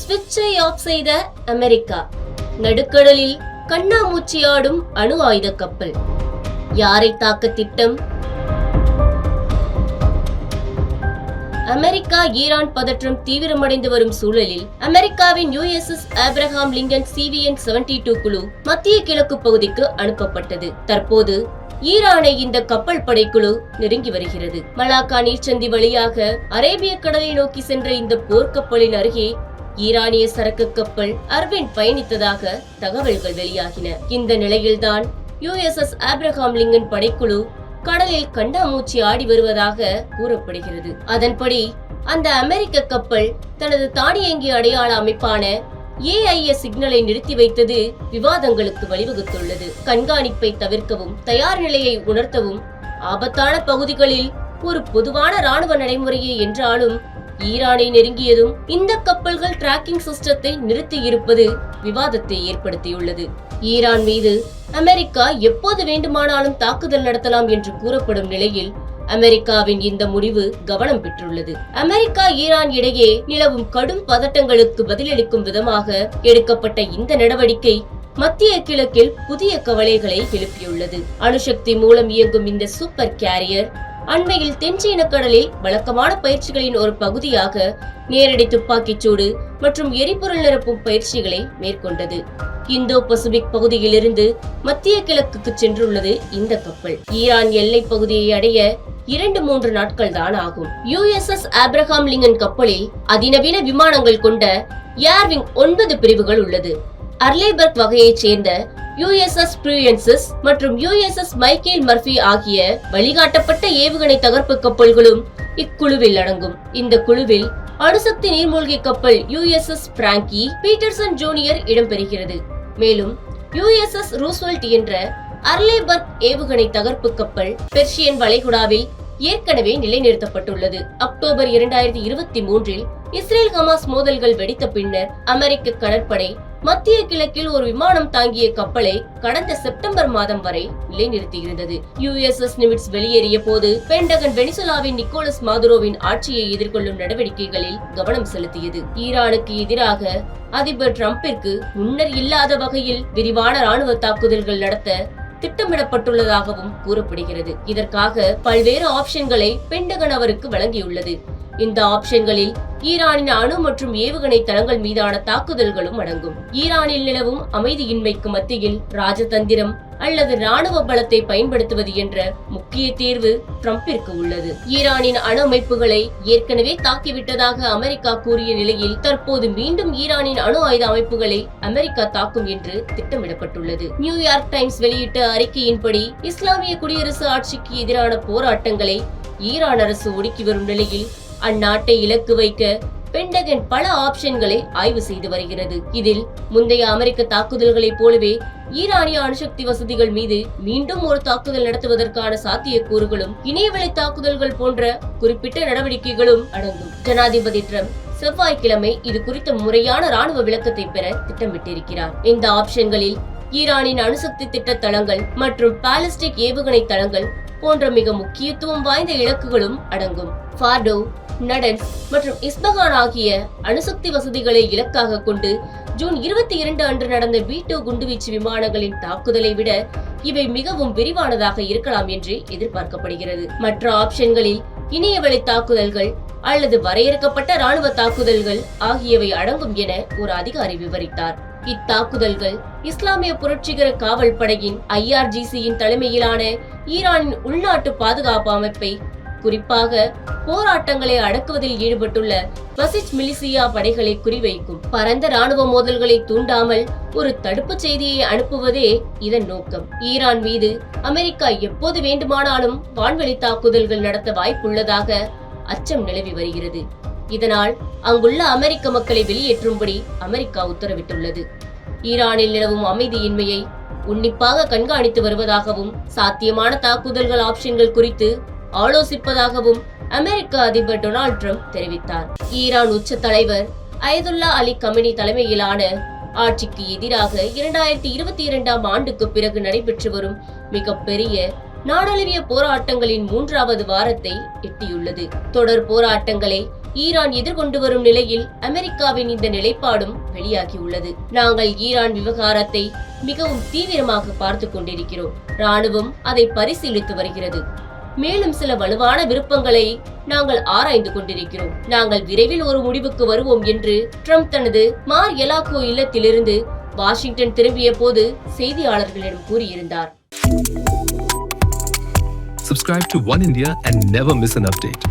சுவிட்சை ஆஃப் செய்த அமெரிக்கா. நடுக்கடலில் கண்ணாமூச்சியாடும் அணு ஆயுத கப்பல். யாரை தாக்க திட்டம்? அமெரிக்கா ஈரான் பதற்றம் தீவிரமடைந்து வரும் சூழலில் அமெரிக்காவின் USS ஆப்ரஹாம் லிங்கன் CVN-72 குழு மத்திய கிழக்கு பகுதிக்கு அனுப்பப்பட்டது. தற்போது ஈரானை இந்த கப்பல் படைக்குழு நெருங்கி வருகிறது. மலாக்கா நீர்ச்சந்தி வழியாக அரேபிய கடலை நோக்கி சென்ற இந்த போர்க்கப்பலின் அருகே ஈரானிய சரக்கு கப்பல் அர்வின் பயணித்ததாக தகவல்கள் வெளியாகின. இந்த நிலையில்தான் USS ஆப்ரஹாம் லிங்கன் படைக்குழு கடலில் கண்டாமூச்சி ஆடி வருவதாக கூறப்படுகிறது. அதன்படி அந்த அமெரிக்க கப்பல் தனது தானியங்கி அடையாள அமைப்பான AIS சிக்னலை நிறுத்தி வைத்தது விவாதங்களுக்கு வழிவகுத்துள்ளது. கண்காணிப்பை தவிர்க்கவும் தயார் நிலையை உணர்த்தவும் ஆபத்தான பகுதிகளில் ஒரு பொதுவான ராணுவ நடைமுறையே என்றாலும் ஈரானை நெருங்கியதும் இந்த கப்பல்கள் டிராக்கிங் சிஸ்டத்தை நிறுத்தி இருப்பது விவாதத்தை ஏற்படுத்தியுள்ளது. ஈரான் மீது அமெரிக்கா எப்போது வேண்டுமானாலும் தாக்குதல் நடத்தலாம் என்று கூறப்படும் நிலையில் அமெரிக்காவின் இந்த முடிவு கவனம் பெற்றுள்ளது. அமெரிக்கா ஈரான் இடையே நிலவும் கடும் பதட்டங்களுக்கு பதிலளிக்கும் விதமாக எடுக்கப்பட்ட இந்த நடவடிக்கை மத்திய கிழக்கில் புதிய கவலைகளை எழுப்பியுள்ளது. அணுசக்தி மூலம் இயங்கும் இந்த சூப்பர் கேரியர் அண்மையில் தென்சீன கடலில் வழக்கமான பயிற்சிகளின் ஒரு பகுதியாக நேரடி துப்பாக்கிச்சூடு மற்றும் எரிபொருள் நிரப்பும் பயிற்சிகளை மேற்கொண்டது. இந்தோ பசிபிக் பகுதியிலிருந்து மத்திய கிழக்குக்கு சென்றுள்ளது இந்த கப்பல். ஈரான் எல்லை பகுதியை அடைய 2-3 நாட்கள் தான் ஆகும். USS ஆப்ரஹாம் லிங்கன் கப்பலில் அதிநவீன விமானங்கள் கொண்ட ஏர்விங் 9 பிரிவுகள் உள்ளது. அர்லேபர்க் வகையைச் சேர்ந்த USS ப்ரூயன்சஸ் மற்றும் USS மைக்கேல் மர்ஃபி ஆகிய வழிகாட்டப்பட்ட ஏவுகணை தகர்ப்பு கப்பல்களும் இக்குழுவில் அடங்கும். இந்த குழுவில் அணுசக்தி நீர்மூழ்கி கப்பல் USS பிராங்கி பீட்டர்சன் ஜூனியர் இடம்பெறுகிறது. மேலும் USS ரூஸ்வெல்ட் என்ற அர்லேபர்க் ஏவுகணை தகர்ப்பு கப்பல் பெர்ஷியன் வளைகுடாவில் ஏற்கனவே நிலைநிறுத்தப்பட்டுள்ளது. அக்டோபர் 2023 இஸ்ரேல் ஹமாஸ் மோதல்கள் வெடித்த பின்னர் அமெரிக்க கடற்படை மத்திய கிழக்கில் ஒரு விமானம் தாங்கிய கப்பலை கடந்த செப்டம்பர் மாதம் வரை நிலைநிறுத்தியிருந்தது. USS நிமிட்ஸ் வெளியேறிய போது பென்டகன் வெனிசுலாவின் நிக்கோலஸ் மாதுரோவின் ஆட்சியை எதிர்கொள்ளும் நடவடிக்கைகளில் கவனம் செலுத்தியது. ஈரானுக்கு எதிராக அதிபர் டிரம்பிற்கு முன்னர் இல்லாத வகையில் விரிவான ராணுவ தாக்குதல்கள் நடத்த திட்டமிடப்பட்டுள்ளதாகவும் கூறப்படுகிறது. இதற்காக பல்வேறு ஆப்ஷன்களை பென்டகன் அவருக்கு வழங்கியுள்ளது. இந்த ஆப்ஷன்களில் ஈரானின் அணு மற்றும் ஏவுகணை தளங்கள் மீதான தாக்குதல்களும் அடங்கும். ஈரானில் நிலவும் அமைதியின்மைக்கு மத்தியில் ராஜதந்திரம் அல்லது ராணுவ பலத்தை பயன்படுத்துவது என்ற முக்கிய தேர்வு டிரம்பிற்கு உள்ளது. ஈரானின் அணு அமைப்புகளை ஏற்கனவே தாக்கிவிட்டதாக அமெரிக்கா கூறிய நிலையில் தற்போது மீண்டும் ஈரானின் அணு ஆயுத அமைப்புகளை அமெரிக்கா தாக்கும் என்று திட்டமிடப்பட்டுள்ளது. நியூயார்க் டைம்ஸ் வெளியிட்ட அறிக்கையின்படி இஸ்லாமிய குடியரசு ஆட்சிக்கு எதிரான போராட்டங்களை ஈரான் அரசு ஒடுக்கி வரும் நிலையில் அந்நாட்டை இலக்கு வைக்க பென்டகன் பல ஆப்ஷன்களை ஆய்வு செய்து வருகிறது. இதில் முந்தைய அமெரிக்க தாக்குதல்களைப் போலவே ஈரானிய அணுசக்தி வசதிகள் மீது மீண்டும் ஒரு தாக்குதல் நடத்துவதற்கான சாத்தியக்கூறுகளும் இணையவழி தாக்குதல்கள் போன்ற குறிப்பிட்ட நடவடிக்கைகளும் அடங்கும். ஜனாதிபதி டிரம்ப் செவ்வாய்க்கிழமை இது குறித்த முறையான ராணுவ விளக்கத்தை பெற திட்டமிட்டிருக்கிறார். இந்த ஆப்ஷன்களில் ஈரானின் அணுசக்தி திட்ட தளங்கள் மற்றும் பாலிஸ்டிக் ஏவுகணை தளங்கள் போன்ற மிக முக்கியத்துவம் வாய்ந்த இலக்குகளும் அடங்கும். ஃபார்டோ, நடன்ஸ் மற்றும் இஸ்பஹான் ஆகிய அணுசக்தி வசதிகளை இலக்காக கொண்டு ஜூன் 22 அன்று நடந்த B-2 குண்டுவீச்சு விமானங்களின் தாக்குதலை விட இவை மிகவும் விரிவானதாக இருக்கலாம் என்று எதிர்பார்க்கப்படுகிறது. மற்ற ஆப்ஷன்களில் இணையவழி தாக்குதல்கள் அல்லது வரையறுக்கப்பட்ட ராணுவ தாக்குதல்கள் ஆகியவை அடங்கும் என ஒரு அதிகாரி விவரித்தார். இத்தாக்குதல்கள் இஸ்லாமிய புரட்சிகர காவல் படையின் IRGC-யின் தலைமையிலான ஈரானின் உள்நாட்டு பாதுகாப்பு அமைப்பை, குறிப்பாக போராட்டங்களை அடக்குவதில் ஈடுபட்டுள்ள பசிச் மிலிசியா படைகளை குறிவைக்கும். பரந்த ராணுவ மோதல்களை தூண்டாமல் ஒரு தடுப்பு செய்தியை அனுப்புவதே இதன் நோக்கம். ஈரான் மீது அமெரிக்கா எப்போது வேண்டுமானாலும் வான்வெளி தாக்குதல்கள் நடத்த வாய்ப்புள்ளதாக அச்சம் நிலவி வருகிறது. இதனால் அங்குள்ள அமெரிக்க மக்களை வெளியேற்றும்படி அமெரிக்கா உத்தரவிட்டுள்ளது. ஈரானில் நிலவும் அமைதியின்மையை உன்னிப்பாக கண்காணித்து வருவதாகவும் சாத்தியமான தாக்குதல்கள் ஆப்ஷன்கள் குறித்து ஆலோசிப்பதாகவும் அமெரிக்க அதிபர் டொனால்ட் ட்ரம்ப் தெரிவித்தார். ஈரான் உச்ச தலைவர் அயதுல்லா அலி கமெனி தலைமையிலான ஆட்சிக்கு எதிராக 2022 ஆண்டுக்கு பிறகு நடைபெற்று வரும் மிகப்பெரிய நாடளாவிய போராட்டங்களின் 3வது வாரத்தை எட்டியுள்ளது. தொடர் போராட்டங்களை ஈரான் எதிர்கொண்டு வரும் நிலையில் அமெரிக்காவின் இந்த நிலைப்பாடும் வெளியாகியுள்ளது. நாங்கள் ஈரான் விவகாரத்தை மிகவும் தீவிரமாக பார்த்து கொண்டிருக்கிறோம். ராணுவம் அதை பரிசீலித்து வருகிறது. மேலும் சில வலுவான விருப்பங்களை நாங்கள் ஆராய்ந்து கொண்டிருக்கிறோம். நாங்கள் விரைவில் ஒரு முடிவுக்கு வருவோம் என்று ட்ரம்ப் தனது மார் எலாகோ இல்லத்திலிருந்து வாஷிங்டன் திரும்பிய போது செய்தியாளர்களிடம் கூறியிருந்தார். Subscribe to One India and never miss an update.